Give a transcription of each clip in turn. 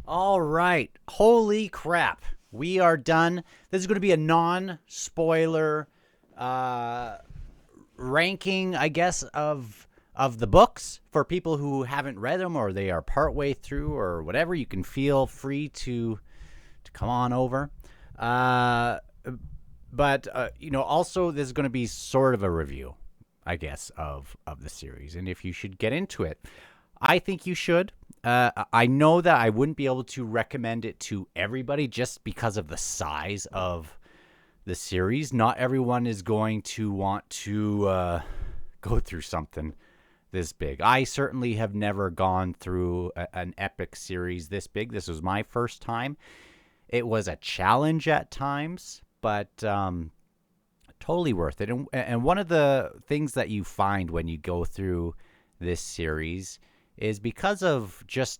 All right. Holy crap. We are done. This is going to be a non-spoiler uh, ranking, I guess, of the books for people who haven't read them or they are partway through or whatever. You can feel free to come on over. Uh, but also this is going to be sort of a review, I guess, of the series. And if you should get into it, I think you should. I know that I wouldn't be able to recommend it to everybody just because of the size of the series. Not everyone is going to want to go through something this big. I certainly have never gone through an epic series this big. This was my first time. It was a challenge at times, but totally worth it. And one of the things that you find when you go through this series is because of just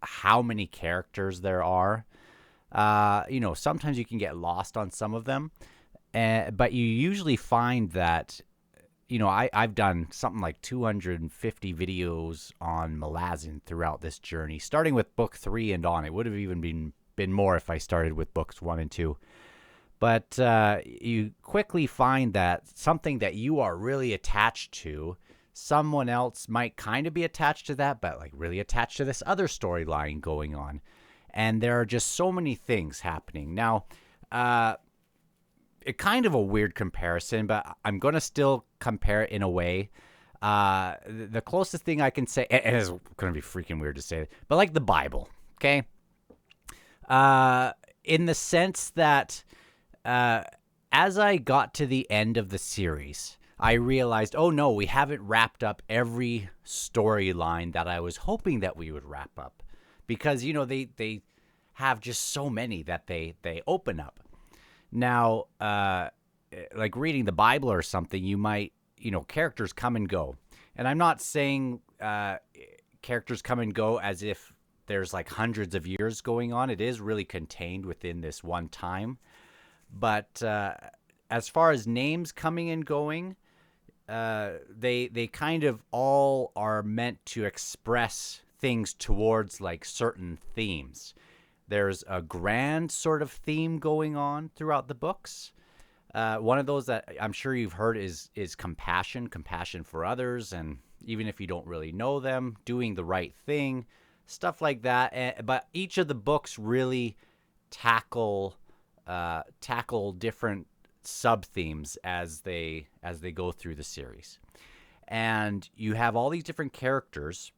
how many characters there are. Sometimes you can get lost on some of them, but you usually find that, I've done something like 250 videos on Malazan throughout this journey, starting with book 3 and on. It would have even been more if I started with books 1 and 2. But you quickly find that something that you are really attached to, someone else might kind of be attached to that, but like really attached to this other storyline going on. And there are just so many things happening. Now, it kind of a weird comparison, but I'm going to still compare it in a way. The closest thing I can say, and it's going to be freaking weird to say, but like the Bible, okay? In the sense that as I got to the end of the series, I realized, oh no, we haven't wrapped up every storyline that I was hoping that we would wrap up, because they have just so many that they open up. Now, like reading the Bible or something, you might, characters come and go, and I'm not saying characters come and go as if there's like hundreds of years going on. It is really contained within this one time, but as far as names coming and going, they kind of all are meant to express things towards like certain themes. There's a grand sort of theme going on throughout the books. One of those that I'm sure you've heard is compassion for others, and even if you don't really know them, doing the right thing, stuff like that. But each of the books really tackle different sub themes as they go through the series. And you have all these different characters,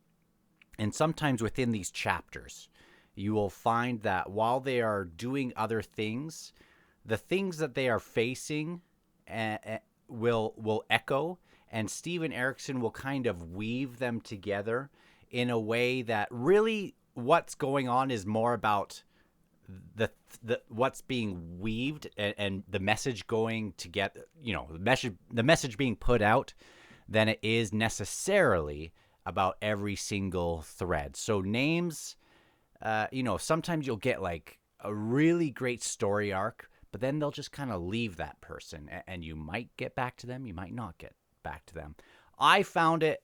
and sometimes within these chapters you will find that while they are doing other things, the things that they are facing will echo, and Steven Erikson will kind of weave them together in a way that really what's going on is more about the what's being weaved and the message going to get, the message being put out, than it is necessarily about every single thread. So names, sometimes you'll get like a really great story arc, but then they'll just kind of leave that person, and you might get back to them, you might not get back to them. I found it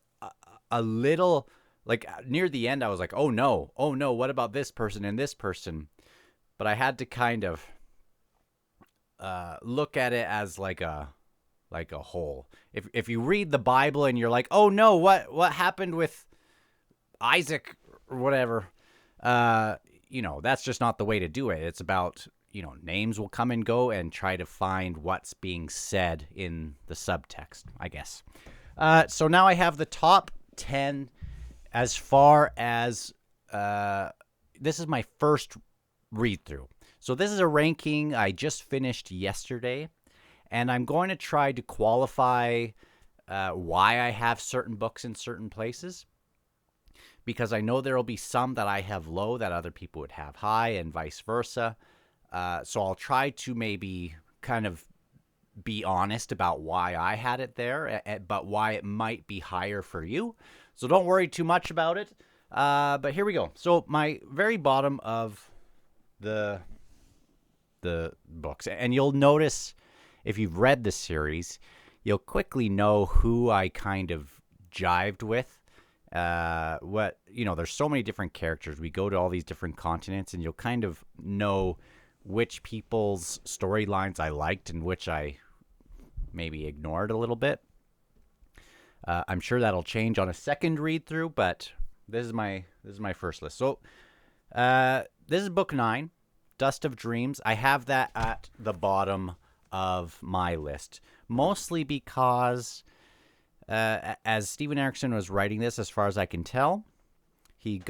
a little like near the end, I was like, oh no, what about this person and this person? But I had to kind of look at it as like a whole. If you read the Bible and you're like, oh no, what happened with Isaac or whatever, that's just not the way to do it. It's about, names will come and go, and try to find what's being said in the subtext, I guess. So now I have the top 10 as far as this is my first read through. So this is a ranking I just finished yesterday, and I'm going to try to qualify why I have certain books in certain places, because I know there will be some that I have low that other people would have high, and vice versa. So I'll try to maybe kind of be honest about why I had it there, but why it might be higher for you. So don't worry too much about it. But here we go. So my very bottom of the books, and you'll notice if you've read the series, you'll quickly know who I kind of jived with There's so many different characters. We go to all these different continents, and you'll kind of know which people's storylines I liked and which I maybe ignored a little bit. I'm sure that'll change on a second read through, but this is my first list. So this is book 9, Dust of Dreams. I have that at the bottom of my list, mostly because as Steven Erikson was writing this, as far as I can tell, he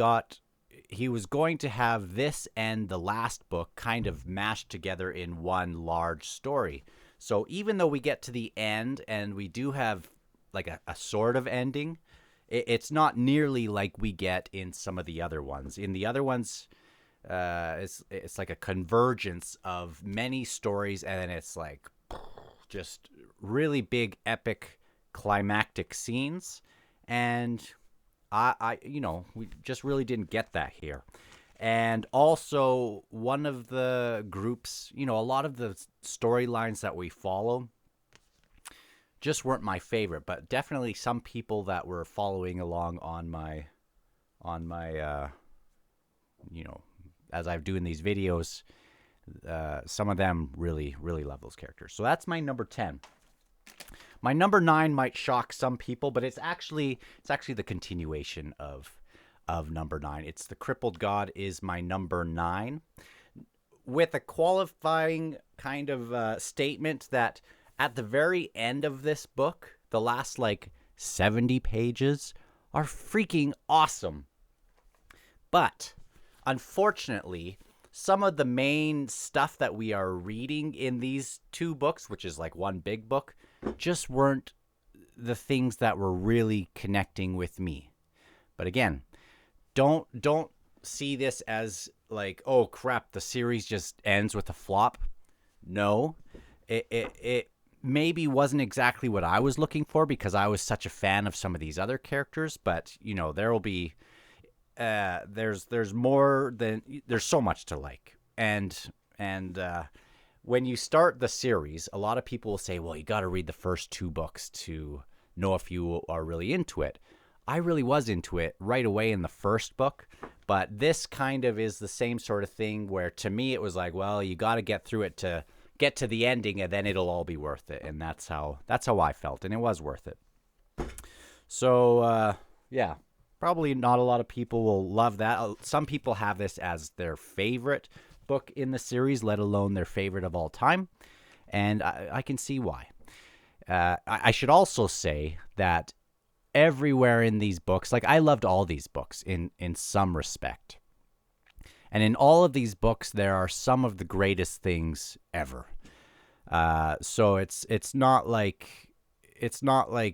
was going to have this and the last book kind of mashed together in one large story. So even though we get to the end and we do have like a sort of ending, it's not nearly like we get in some of the other ones. In the other ones, it's like a convergence of many stories, and then it's like just really big, epic, climactic scenes. And we just really didn't get that here. And also, one of the groups, a lot of the storylines that we follow just weren't my favorite, but definitely some people that were following along on my as I'm doing these videos, some of them really, really love those characters. So that's my number 10. My number 9 might shock some people, but it's actually the continuation of number 9. It's The Crippled God is my number 9, with a qualifying kind of statement that at the very end of this book, the last 70 pages are freaking awesome. But unfortunately, some of the main stuff that we are reading in these 2 books, which is like one big book, just weren't the things that were really connecting with me. But again, don't see this as like, oh crap, the series just ends with a flop. No, it maybe wasn't exactly what I was looking for because I was such a fan of some of these other characters. But there will be there's more than there's so much to like. And when you start the series, a lot of people will say, well, you got to read the first 2 books to know if you are really into it. I really was into it right away in the first book, but this kind of is the same sort of thing where to me it was like, well, you got to get through it to get to the ending, and then it'll all be worth it. And that's how I felt, and it was worth it. So yeah, probably not a lot of people will love that. Some people have this as their favorite book in the series, let alone their favorite of all time, and I can see why. I should also say that everywhere in these books, I loved all these books in some respect. And in all of these books, there are some of the greatest things ever. So it's not like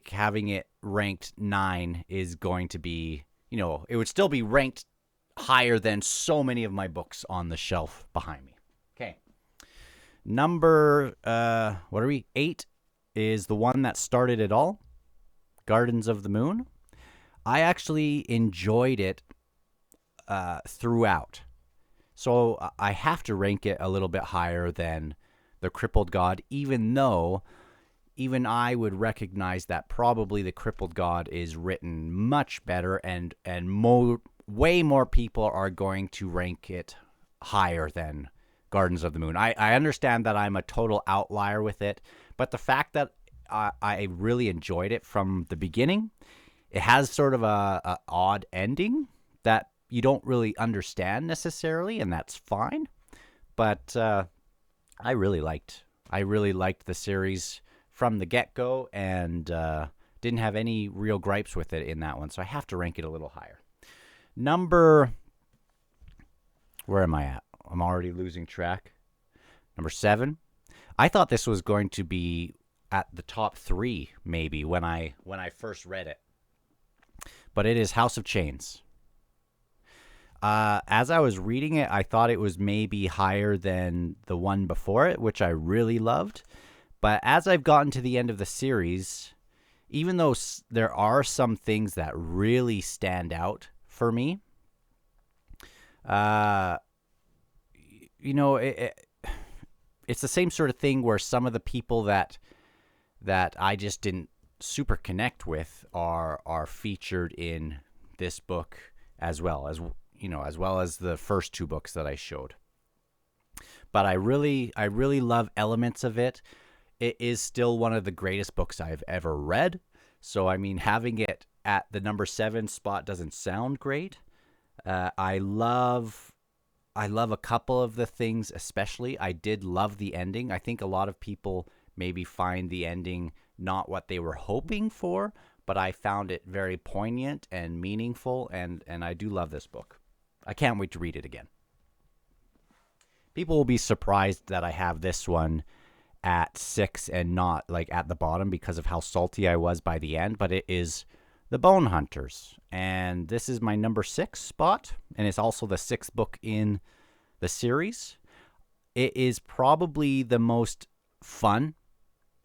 having it ranked 9 is going to be, it would still be ranked higher than so many of my books on the shelf behind me. Okay. Number, 8 is the one that started it all, Gardens of the Moon. I actually enjoyed it throughout. So I have to rank it a little bit higher than The Crippled God, even though even I would recognize that probably The Crippled God is written much better, and way more people are going to rank it higher than Gardens of the Moon. I understand that I'm a total outlier with it, but the fact that I really enjoyed it from the beginning, it has sort of a odd ending that you don't really understand necessarily, and that's fine. But I really liked the series from the get-go, and didn't have any real gripes with it in that one, so I have to rank it a little higher. Where am I at? I'm already losing track. Number 7. I thought this was going to be at the top 3 maybe when I first read it, but it is House of Chains. As I was reading it, I thought it was maybe higher than the one before it, which I really loved. But as I've gotten to the end of the series, even though there are some things that really stand out for me, it's the same sort of thing where some of the people that I just didn't super connect with are featured in this book as well as the first two books that I showed. But I really love elements of it. It is still one of the greatest books I've ever read. So I mean, having it at the number 7 spot doesn't sound great. I love a couple of the things, especially. I did love the ending. I think a lot of people maybe find the ending not what they were hoping for, but I found it very poignant and meaningful, and I do love this book. I can't wait to read it again. People will be surprised that I have this one at 6 and not like at the bottom because of how salty I was by the end, but it is The Bone Hunters, and this is my number 6 spot, and it's also the 6th book in the series. It is probably the most fun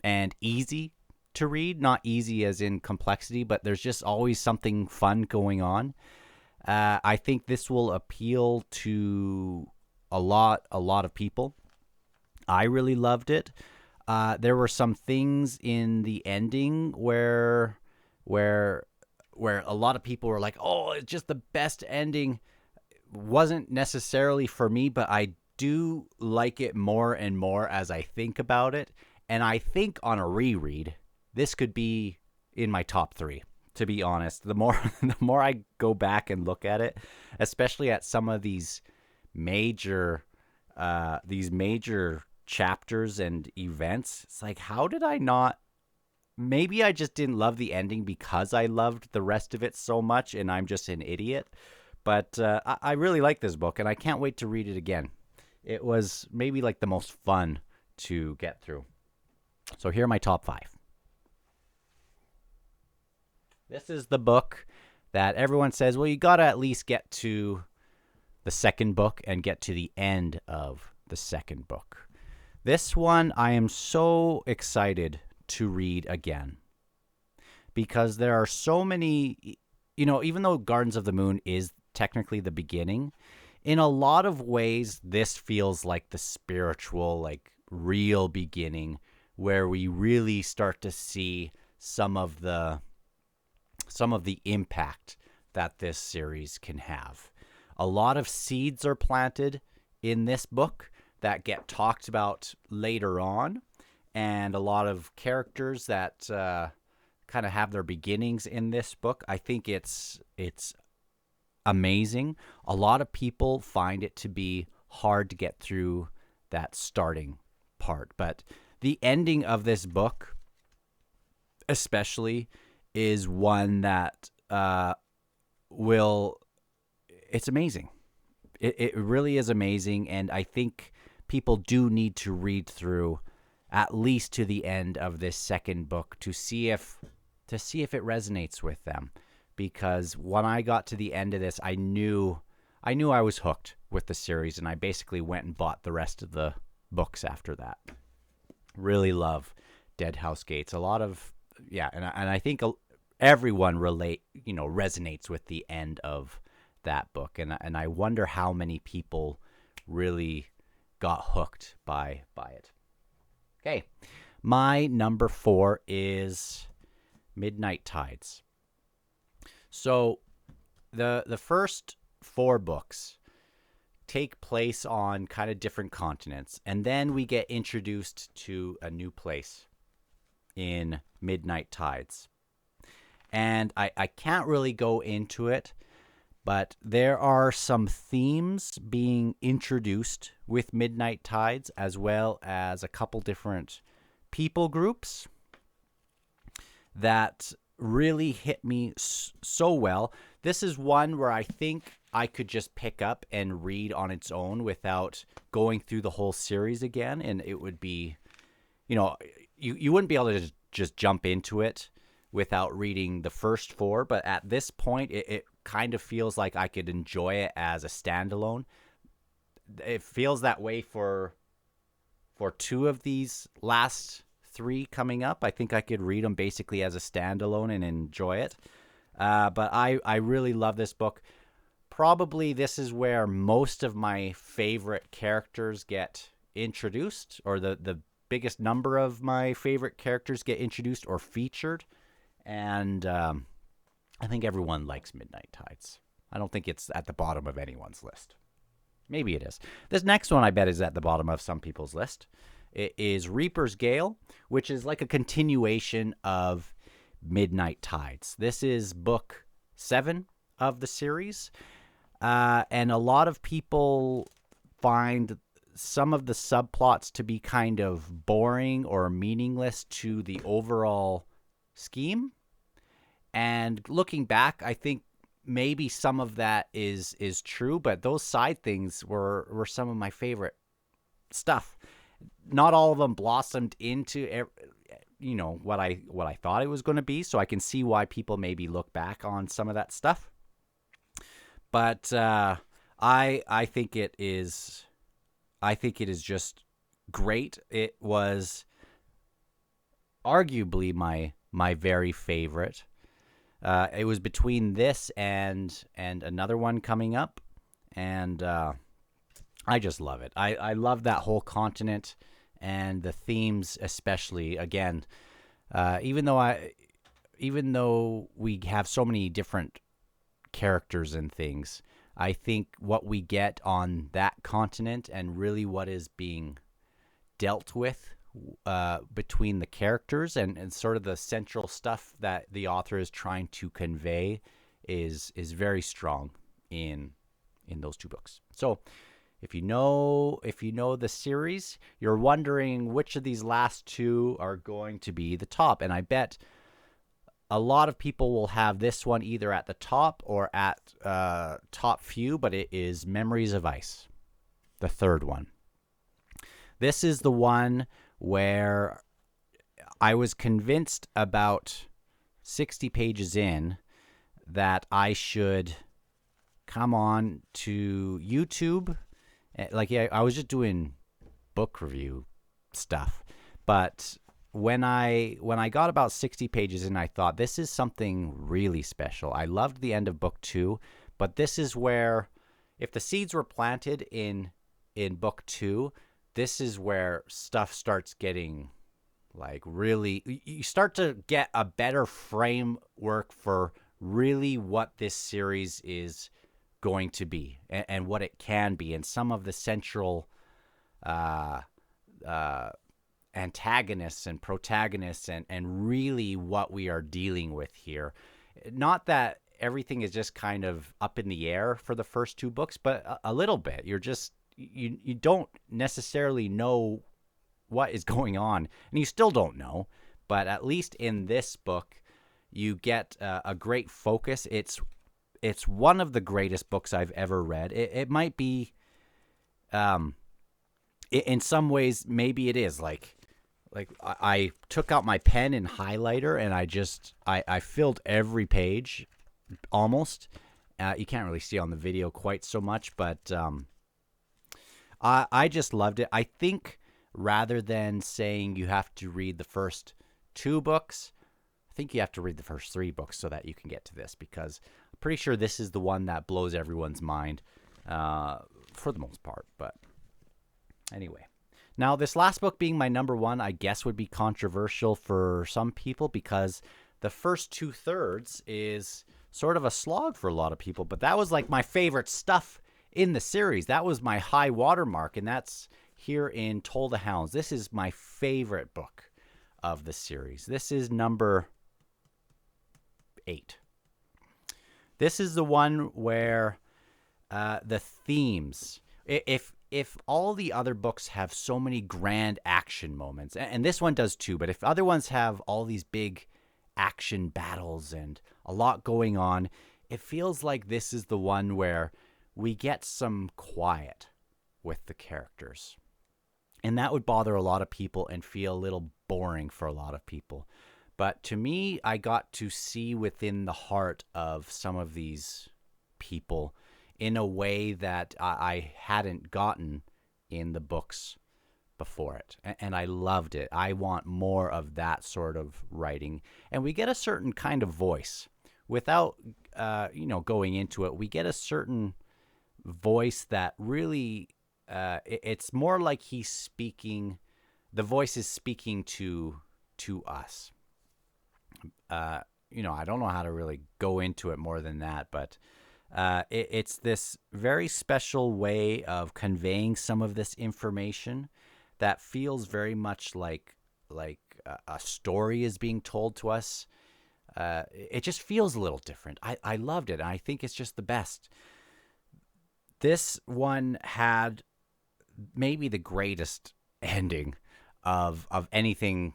and easy to read, not easy as in complexity, but there's just always something fun going on. I think this will appeal to a lot of people. I really loved it. There were some things in the ending where a lot of people were like, "Oh, it's just the best ending." Wasn't necessarily for me, but I do like it more and more as I think about it. And I think on a reread, this could be in my top 3. To be honest, the more I go back and look at it, especially at some of these major chapters and events, it's like, how did I not? Maybe I just didn't love the ending because I loved the rest of it so much, and I'm just an idiot. But I really like this book, and I can't wait to read it again. It was maybe like the most fun to get through. So here are my top 5. This is the book that everyone says, well, you got to at least get to the second book and get to the end of the second book. This one I am so excited to read again because there are so many, even though Gardens of the Moon is technically the beginning, in a lot of ways, this feels like the spiritual, like real beginning where we really start to see some of the impact that this series can have. A lot of seeds are planted in this book that get talked about later on, and a lot of characters that kind of have their beginnings in this book. I think it's amazing. A lot of people find it to be hard to get through that starting part, but the ending of this book especially is one that it's amazing. It really is amazing, and I think people do need to read through at least to the end of this second book to see if it resonates with them. Because when I got to the end of this, I knew I was hooked with the series, and I basically went and bought the rest of the books after that. Really love Dead House Gates. A lot of and I think everyone resonates with the end of that book, and I wonder how many people really got hooked by it. Okay, my number 4 is Midnight Tides. So the first 4 books take place on kind of different continents, and then we get introduced to a new place in Midnight Tides. And I can't really go into it, but there are some themes being introduced with Midnight Tides, as well as a couple different people groups that really hit me so well. This is one where I think I could just pick up and read on its own without going through the whole series again, and it would be, you wouldn't be able to just jump into it without reading the first 4, but at this point, it kind of feels like I could enjoy it as a standalone. It feels that way for 2 of these last 3 coming up. I think I could read them basically as a standalone and enjoy it. But I really love this book. Probably this is where most of my favorite characters get introduced, or the biggest number of my favorite characters get introduced or featured. And I think everyone likes Midnight Tides. I don't think it's at the bottom of anyone's list. Maybe it is. This next one, I bet, is at the bottom of some people's list. It is Reaper's Gale, which is like a continuation of Midnight Tides. This is book 7 of the series, and a lot of people find some of the subplots to be kind of boring or meaningless to the overall scheme. And looking back, I think maybe some of that is true, but those side things were some of my favorite stuff. Not all of them blossomed into what I thought it was going to be, so I can see why people maybe look back on some of that stuff. But I think it is just great. It was arguably my very favorite. It was between this and another one coming up, and I just love it. I love that whole continent and the themes, especially. Again, even though we have so many different characters and things, I think what we get on that continent and really what is being dealt with between the characters and sort of the central stuff that the author is trying to convey is very strong in those two books. So if you know the series, you're wondering which of these last two are going to be the top, and I bet a lot of people will have this one either at the top or at top few, but it is Memories of Ice, the third one. This is the one where I was convinced about 60 pages in that I should come on to YouTube. Like, yeah, I was just doing book review stuff, but when I got about 60 pages in, I thought, this is something really special. I loved the end of book 2, but this is where, if the seeds were planted in book 2, this is where stuff starts getting, like, really, you start to get a better framework for really what this series is going to be and what it can be, and some of the central antagonists and protagonists and really what we are dealing with here. Not that everything is just kind of up in the air for the first two books, but a little bit. You're just, you don't necessarily know what is going on, and you still don't know, but at least in this book you get a great focus. It's one of the greatest books I've ever read. It might be, in some ways, maybe it is. Like I took out my pen and highlighter, and I filled every page almost. You can't really see on the video quite so much, but I just loved it. I think rather than saying you have to read the first two books, I think you have to read the first three books so that you can get to this, because I'm pretty sure this is the one that blows everyone's mind for the most part. But anyway, now this last book being my number one, I guess would be controversial for some people, because the first 2/3 is sort of a slog for a lot of people. But that was like my favorite stuff in the series. That was my high watermark, and that's here in Toll the Hounds. This is my favorite book of the series. This is number 8. This is the one where the themes, if all the other books have so many grand action moments, and this one does too, but if other ones have all these big action battles and a lot going on, it feels like this is the one where we get some quiet with the characters. And that would bother a lot of people and feel a little boring for a lot of people. But to me, I got to see within the heart of some of these people in a way that I hadn't gotten in the books before it. And I loved it. I want more of that sort of writing. And we get a certain kind of voice. Without, going into it, we get a certain voice that really, it's more like he's speaking, the voice is speaking to us. I don't know how to really go into it more than that, but it's this very special way of conveying some of this information that feels very much like a story is being told to us. It just feels a little different. I loved it, and I think it's just the best. This one had maybe the greatest ending of anything.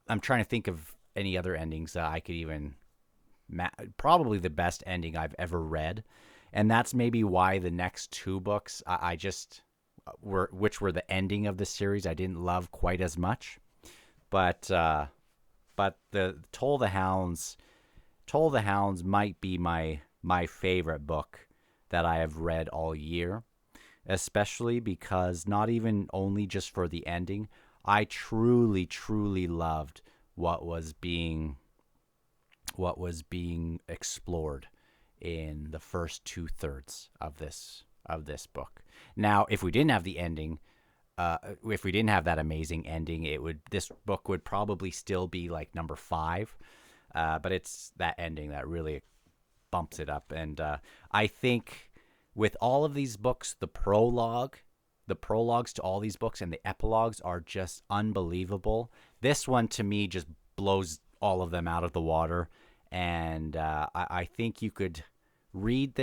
I'm trying to think of any other endings that I could even probably the best ending I've ever read, and that's maybe why the next two books I just which were the ending of the series, I didn't love quite as much. But the Toll the Hounds might be my favorite book that I have read all year, especially because not even only just for the ending, I truly loved what was being explored in the first 2/3 of this book. Now, if we didn't have the ending, if we didn't have that amazing ending, this book would probably still be like number 5. But it's that ending that really bumps it up. And I think with all of these books, the prologues to all these books and the epilogues are just unbelievable. This one, to me, just blows all of them out of the water. And I think you could read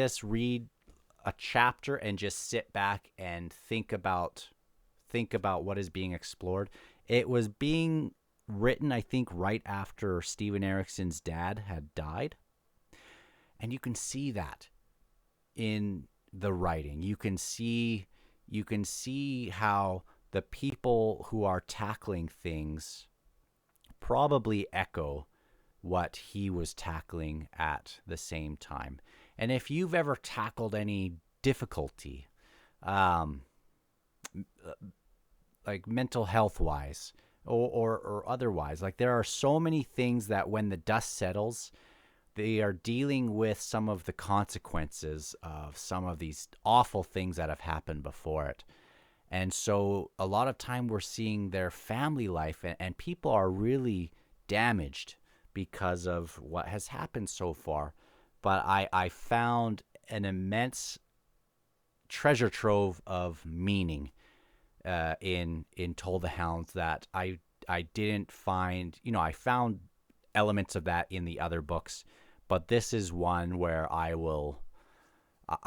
a chapter and just sit back and think about what is being explored. It was being written, I think, right after Steven Erikson's dad had died. And you can see that in the writing. You can see how the people who are tackling things probably echo what he was tackling at the same time. And if you've ever tackled any difficulty, like mental health wise or otherwise, like there are so many things that when the dust settles, they are dealing with some of the consequences of some of these awful things that have happened before it. And so a lot of time we're seeing their family life, and people are really damaged because of what has happened so far. But I found an immense treasure trove of meaning in Toll the Hounds that I didn't find. I found elements of that in the other books, but this is one where I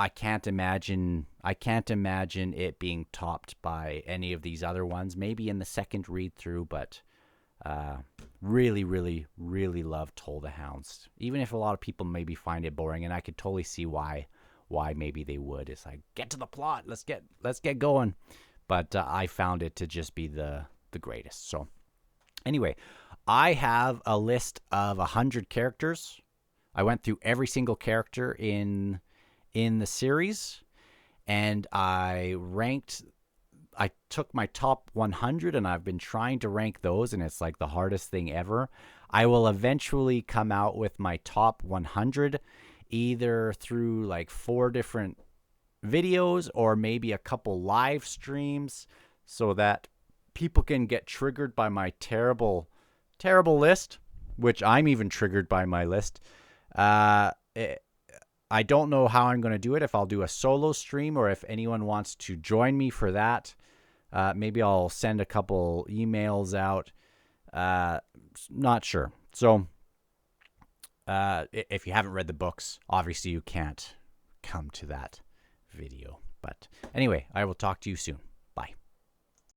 can't imagine it being topped by any of these other ones. Maybe in the second read through, but really love Toll the Hounds. Even if a lot of people maybe find it boring, and I could totally see why maybe they would. It's like, get to the plot, let's get going. But I found it to just be the greatest. So anyway, I have a list of 100 characters. I went through every single character in the series, and I took my top 100, and I've been trying to rank those, and it's like the hardest thing ever. I will eventually come out with my top 100, either through like 4 different videos or maybe a couple live streams, so that people can get triggered by my terrible list, which I'm even triggered by my list. I don't know how I'm going to do it, if I'll do a solo stream or if anyone wants to join me for that. Maybe I'll send a couple emails out. Not sure. So if you haven't read the books, obviously you can't come to that video. But anyway, I will talk to you soon.